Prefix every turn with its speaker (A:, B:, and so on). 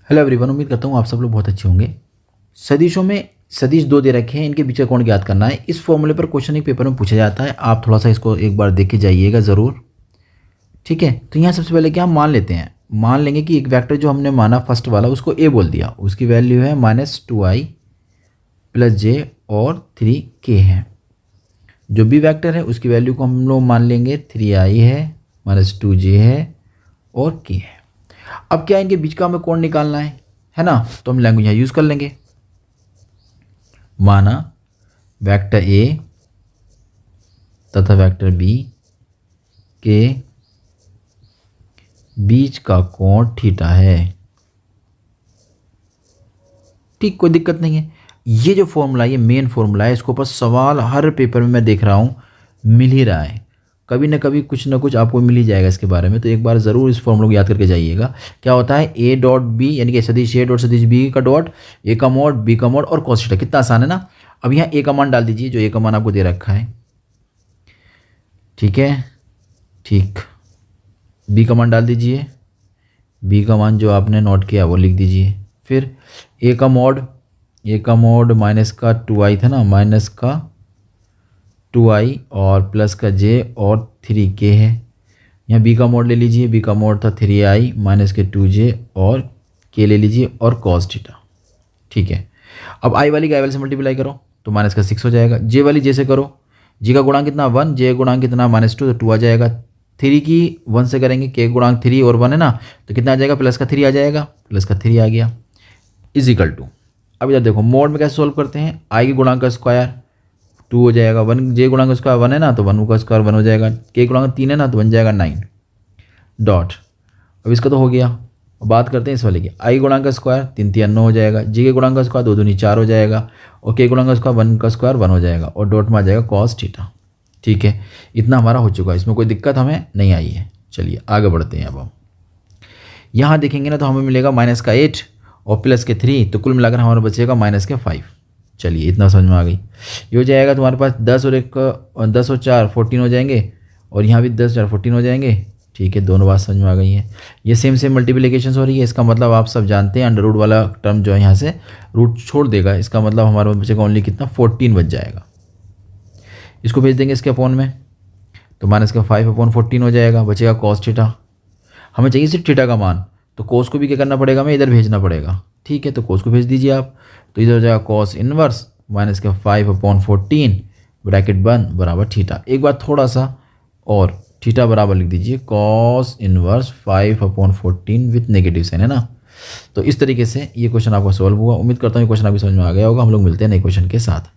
A: Hello everyone, उम्मीद करता हूँ आप सब लोग बहुत अच्छे होंगे। सदिशों में सदिश दो दे रखे हैं, इनके बीच का कोण ज्ञात करना है। इस फॉर्मूले पर क्वेश्चन एक पेपर में पूछा जाता है, आप थोड़ा सा इसको एक बार देख के जाइएगा ज़रूर। ठीक है, तो यहाँ सबसे पहले क्या हम मान लेते हैं, मान लेंगे कि एक वेक्टर जो हमने माना फर्स्ट वाला उसको ए बोल दिया, उसकी वैल्यू है -2i + j और 3k है। जो बी वेक्टर है उसकी वैल्यू को हम लोग मान लेंगे 3i है, -2j है और k है। अब क्या इनके बीच का हमें कोण निकालना है ना, तो हम लैंग्वेज यहाँ यूज़ कर लेंगे। माना वेक्टर ए तथा वेक्टर बी के बीच का कोण थीटा है। ठीक, कोई दिक्कत नहीं है। ये जो फॉर्मूला, ये मेन फॉर्मूला है, इसके ऊपर सवाल हर पेपर में मैं देख रहा हूँ मिल ही रहा है। कभी ना कभी कुछ ना कुछ आपको मिल ही जाएगा इसके बारे में, तो एक बार ज़रूर इस फॉर्मूला को याद करके जाइएगा। क्या होता है, ए डॉट बी यानी कि सदिश ए डॉट सदिश बी का डॉट ए का मॉड बी का मॉड और कॉस थीटा। कितना आसान है ना। अब यहाँ ए का मान डाल दीजिए, जो ए का मान आपको दे रखा है। ठीक है, ठीक, बी का मान डाल दीजिए, बी का मान जो आपने नोट किया वो लिख दीजिए। फिर ए का मॉड माइनस का 2i था ना, माइनस का 2i और प्लस का j और 3k है। यहाँ b का मॉड ले लीजिए, b का मॉड था 3i माइनस के 2j और k ले लीजिए और cos थीटा। ठीक है, अब i वाली का i वाले से मल्टीप्लाई करो तो माइनस का 6 हो जाएगा। j वाली j से करो, j का गुणांक कितना 1, j गुणांक कितना -2 तो 2 आ जाएगा। 3 की 1 से करेंगे, k गुणांक 3 और 1 है ना, तो कितना आ जाएगा, प्लस का 3 आ जाएगा, प्लस का 3 आ गया इजिकल टू। अब इधर देखो मोड में कैसे सोल्व करते हैं, i के गुणांक का स्क्वायर 2 हो जाएगा, 1 j गुणांक का स्क्वायर 1 है ना, तो 1 का स्क्वायर 1 हो जाएगा, k गुणांक 3 है ना तो बन जाएगा 9 डॉट। अब इसका तो हो गया। अब बात करते हैं इस वाले की, i गुणांक का स्क्वायर 3 3 9 हो जाएगा, j के गुणांक का स्क्वायर 2 दूनी 4 हो जाएगा और k गुणांक का स्क्वायर 1 का स्क्वायर 1 हो जाएगा और डॉट में आ जाएगा cos थीटा। ठीक है, इतना हमारा हो चुका है, इसमें कोई दिक्कत हमें नहीं आई है। चलिए आगे बढ़ते हैं। अब हम यहाँ देखेंगे ना तो हमें मिलेगा -8 और प्लस के 3, तो कुल मिलाकर हमारा बचेगा -5। चलिए इतना समझ में आ गई। ये हो जाएगा तुम्हारे पास 10 और 4 14 हो जाएंगे और यहाँ भी 10 4 14 हो जाएंगे। ठीक है, दोनों बात समझ में आ गई है। ये सेम मल्टीप्लिकेशन हो रही है, इसका मतलब आप सब जानते हैं अंडर रूट वाला टर्म जो है यहाँ से रूट छोड़ देगा, इसका मतलब हमारे पास बचेगा ओनली कितना 14 बच जाएगा। इसको भेज देंगे इसके अपॉन में तो -5/14 हो जाएगा, बचेगा cos थीटा। हमें चाहिए सिर्फ थीटा का मान, तो कोस को भी क्या करना पड़ेगा, हमें इधर भेजना पड़ेगा। ठीक है, तो कोस को भेज दीजिए आप, तो इधर हो जाएगा cos इनवर्स -5/14 ब्रैकेट बंद बराबर थीटा। एक बार थोड़ा सा और थीटा बराबर लिख दीजिए cos inverse 5/14 with negative sign, है ना। तो इस तरीके से ये क्वेश्चन आपका सॉल्व हुआ। उम्मीद करता हूँ ये क्वेश्चन आपकी समझ में आ गया होगा। हम लोग मिलते हैं नए क्वेश्चन के साथ।